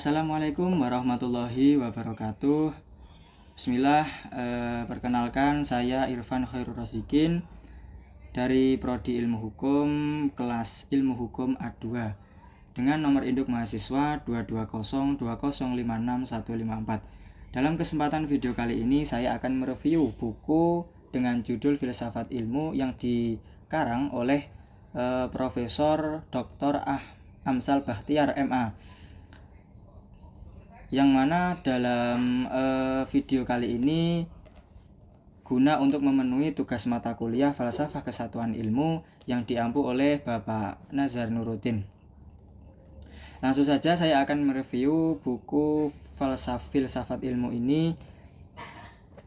Assalamualaikum warahmatullahi wabarakatuh. Bismillah, perkenalkan saya Irfan Khairur Razikin dari Prodi Ilmu Hukum kelas Ilmu Hukum A2 dengan nomor induk mahasiswa 22020565154. Dalam kesempatan video kali ini saya akan mereview buku dengan judul Filsafat Ilmu yang dikarang oleh Profesor Dr. Amsal Bahtiar MA, yang mana dalam video kali ini guna untuk memenuhi tugas mata kuliah Falsafah Kesatuan Ilmu yang diampu oleh Bapak Nazar Nuruddin. Langsung saja saya akan mereview buku Filsafat Ilmu ini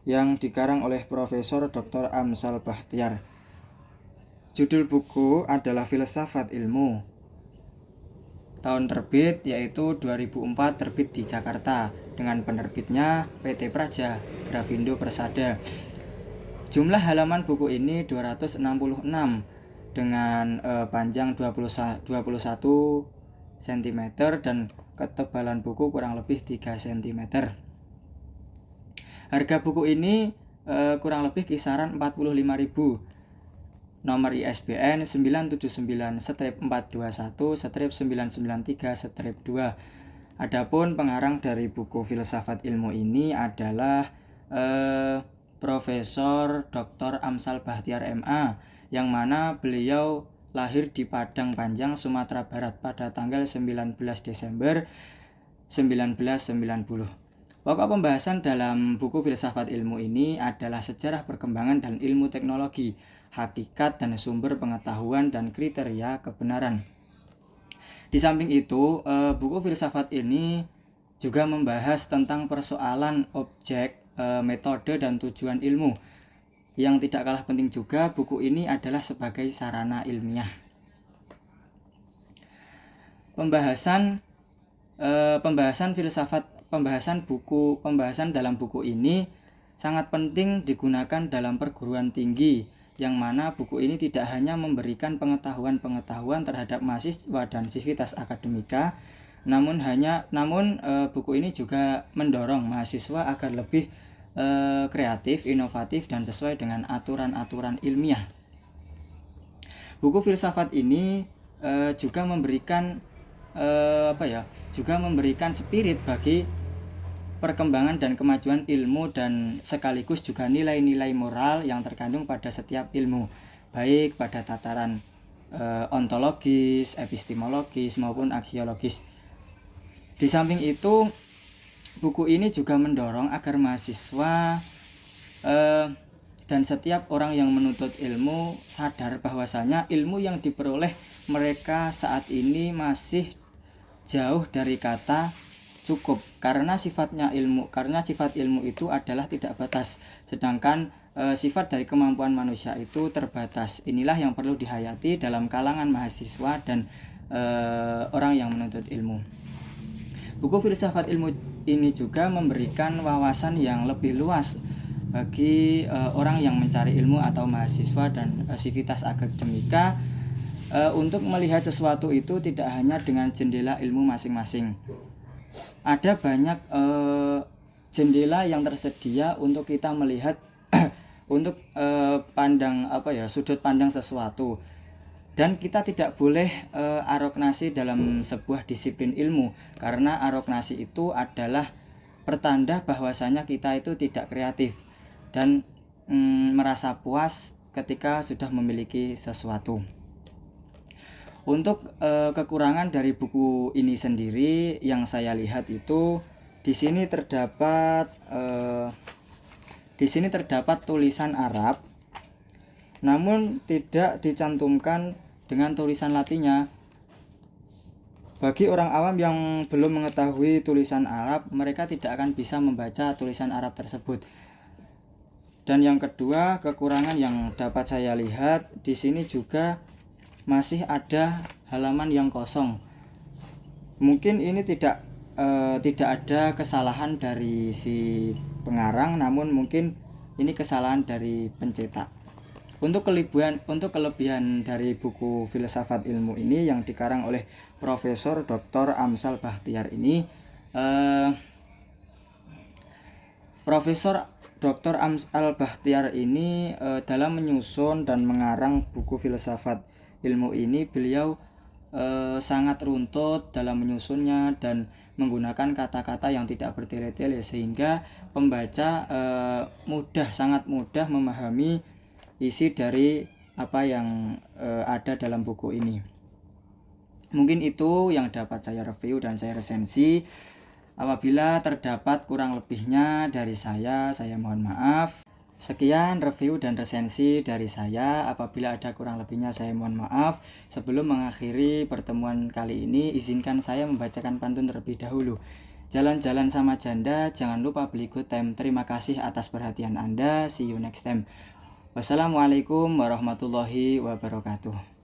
yang dikarang oleh Profesor Dr. Amsal Bahtiar. Judul buku adalah Filsafat Ilmu. Tahun terbit yaitu 2004, terbit di Jakarta dengan penerbitnya PT Praja Grafindo Persada. Jumlah halaman buku ini 266 dengan panjang 21 cm dan ketebalan buku kurang lebih 3 cm. Harga buku ini kurang lebih kisaran 45.000. Nomor ISBN 979-421-993-2. Adapun pengarang dari buku Filsafat Ilmu ini adalah Profesor Dr. Amsal Bahtiar MA, yang mana beliau lahir di Padang Panjang, Sumatera Barat pada tanggal 19 Desember 1990. Pokok pembahasan dalam buku Filsafat Ilmu ini adalah sejarah perkembangan dan ilmu teknologi, hakikat dan sumber pengetahuan dan kriteria kebenaran. Di samping itu, buku filsafat ini juga membahas tentang persoalan objek, metode dan tujuan ilmu. Yang tidak kalah penting juga, buku ini adalah sebagai sarana ilmiah. Pembahasan dalam buku ini sangat penting digunakan dalam perguruan tinggi, yang mana buku ini tidak hanya memberikan pengetahuan terhadap mahasiswa dan sivitas akademika, namun buku ini juga mendorong mahasiswa agar lebih kreatif, inovatif dan sesuai dengan aturan-aturan ilmiah. Buku filsafat ini juga memberikan spirit bagi perkembangan dan kemajuan ilmu dan sekaligus juga nilai-nilai moral yang terkandung pada setiap ilmu, baik pada tataran ontologis, epistemologis maupun aksiologis. Di samping itu, buku ini juga mendorong agar mahasiswa dan setiap orang yang menuntut ilmu sadar bahwasanya ilmu yang diperoleh mereka saat ini masih jauh dari kata cukup, karena sifat ilmu itu adalah tidak batas, sedangkan sifat dari kemampuan manusia itu terbatas. Inilah yang perlu dihayati dalam kalangan mahasiswa dan orang yang menuntut ilmu. Buku Filsafat Ilmu ini juga memberikan wawasan yang lebih luas bagi orang yang mencari ilmu atau mahasiswa dan sivitas akademika untuk melihat sesuatu itu tidak hanya dengan jendela ilmu masing-masing. Ada banyak jendela yang tersedia untuk kita melihat untuk sudut pandang sesuatu, dan kita tidak boleh arogansi dalam sebuah disiplin ilmu, karena arogansi itu adalah pertanda bahwasanya kita itu tidak kreatif dan merasa puas ketika sudah memiliki sesuatu. Untuk kekurangan dari buku ini sendiri yang saya lihat itu di sini terdapat tulisan Arab, namun tidak dicantumkan dengan tulisan Latinnya. Bagi orang awam yang belum mengetahui tulisan Arab, mereka tidak akan bisa membaca tulisan Arab tersebut. Dan yang kedua, kekurangan yang dapat saya lihat di sini juga masih ada halaman yang kosong. Mungkin ini tidak ada kesalahan dari si pengarang, namun mungkin ini kesalahan dari pencetak. Untuk kelebihan dari buku Filsafat Ilmu ini yang dikarang oleh Profesor Dr. Amsal Bahtiar ini, Eh, Profesor Dr. Ams Al-Bakhtiar ini dalam menyusun dan mengarang buku filsafat ilmu ini, beliau sangat runtut dalam menyusunnya dan menggunakan kata-kata yang tidak bertele-tele, sehingga pembaca sangat mudah memahami isi dari apa yang ada dalam buku ini. Mungkin itu yang dapat saya review dan saya resensi. Apabila terdapat kurang lebihnya dari saya mohon maaf. Sekian review dan resensi dari saya. Apabila ada kurang lebihnya saya mohon maaf. Sebelum mengakhiri pertemuan kali ini, izinkan saya membacakan pantun terlebih dahulu. Jalan-jalan sama janda, jangan lupa beli good time. Terima kasih atas perhatian Anda. See you next time. Wassalamualaikum warahmatullahi wabarakatuh.